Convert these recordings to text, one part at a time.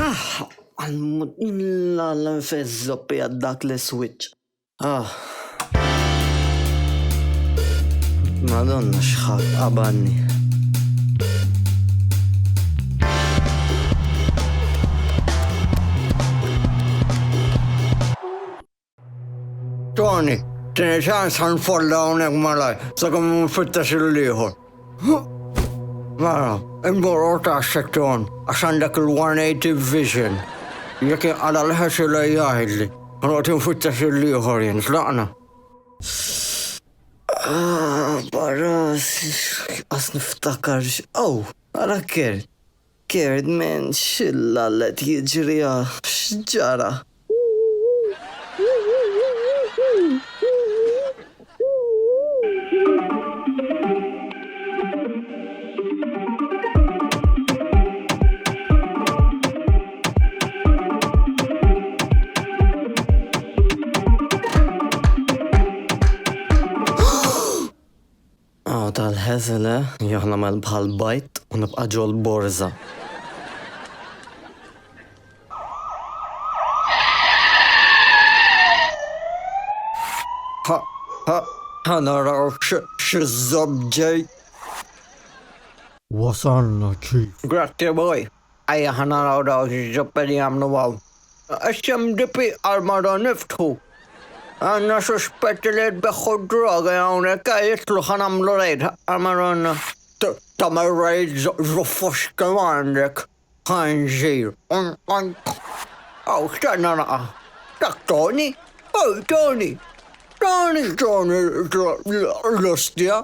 Għalmut l-fezzopi għaddak l-switch. Madonna xħat qabanni. Tony, tini ċans ħanfolla unek malaj, sakum mfittax il-liħor. Mara, imburu taħxek ton, għaxan dak il-180 vision. Jek għala l-ħax il-lajjahidli, għanot nfittax il-liħor jen, tlaqna. Barras, għas niftakar għala kert. Kert men xilla l-let jġrija, xġara. Tal-ħezele, joħna mal bħal bajt u nibqa ġol borza. Ħanaraw x-zobġej. Wasalna, Chief. Grazie boy. Ejja ħanaraw daw x-zobġej għamlu għaw. SMDP għal-marra niftħu. Għanna suspetti li jtbeħħu droga jgħonek, jitlu ħanamlu rejt, għamaronna. Tamar rejt zufux kemandek, ħanġir. Għaw, xtanna naqa. Dak Tony? Tony! Tony l-ostja.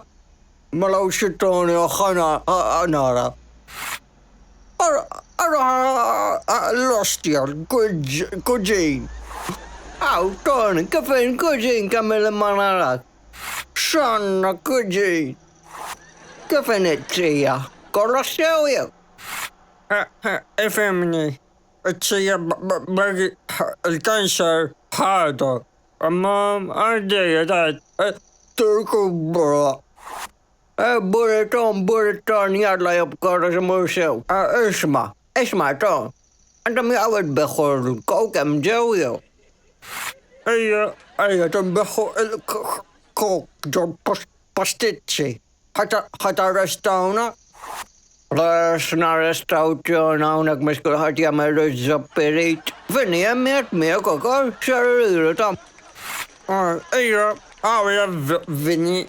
Malaw xie Tony ħanara. L-ostja, kuġin. Aw, Tony, kafin kuġin kamil manarak. Xanna kuġin. Kafin it-trija? Korra sewja? Ifemni, it-trija bagi il-kanser ħada. Amma għaddeja dat. Turku bura. Burriton, jadla jabkorra xamur sew. Isma, Ton. Għandam jgħawet beħor kokem ġewju. Ejja, tambeħu il-kok ġol pasticci. ħata arrestawna? Arrestawtjona unek miskul ħat jamel iż-zappirit. Finni jemmiet miegħek ukoll xarriru tam. Ejja, għawja vini.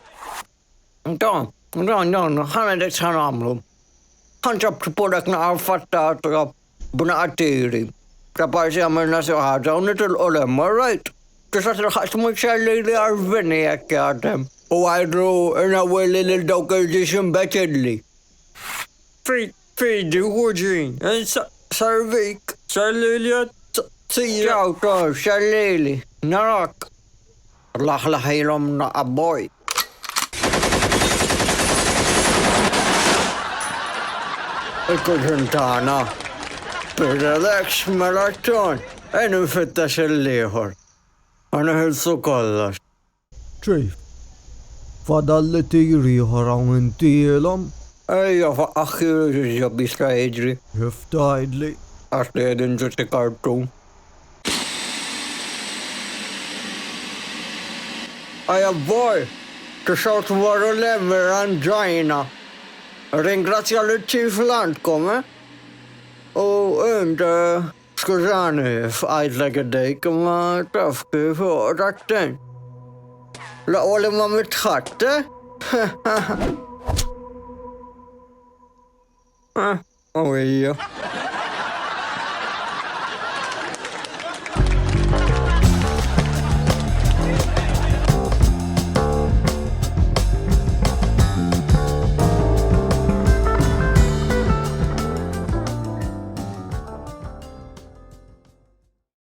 Don, ħanedek ħanamlu. ħanġab t-pudak naqar fattata b'naqatiri. Kapaxi għamilna seħħaġa u nitilqu lemma, rajt? Tista' tilħaqx muċċelli li għarvini jekk għadem. U għajdu nawilli lil dawk il-ġiexin beċilli. Fidi, uġin, sarvik, sarlilja, Ciao, Tom, xallili, narak. Laħlaħilom naqabboj. Il-kuġintana. Relax, maraton, nfittax il-liħor. Għanħilsu kollax. Chief, fadalli tiri ħaraw intilom? Ejja, faqaxiru ġiġab jisra jġri. Jiftajdli. Għaxli għedin ġuti kartun. Ejja, boy, t-xawt waru lever għanġajna. Ringrazzja l-ċif landkom, U skużani, f'għajdlek id-dejk, ma taf kif uqrakten. Laqwa li ma mitħatt, U ija.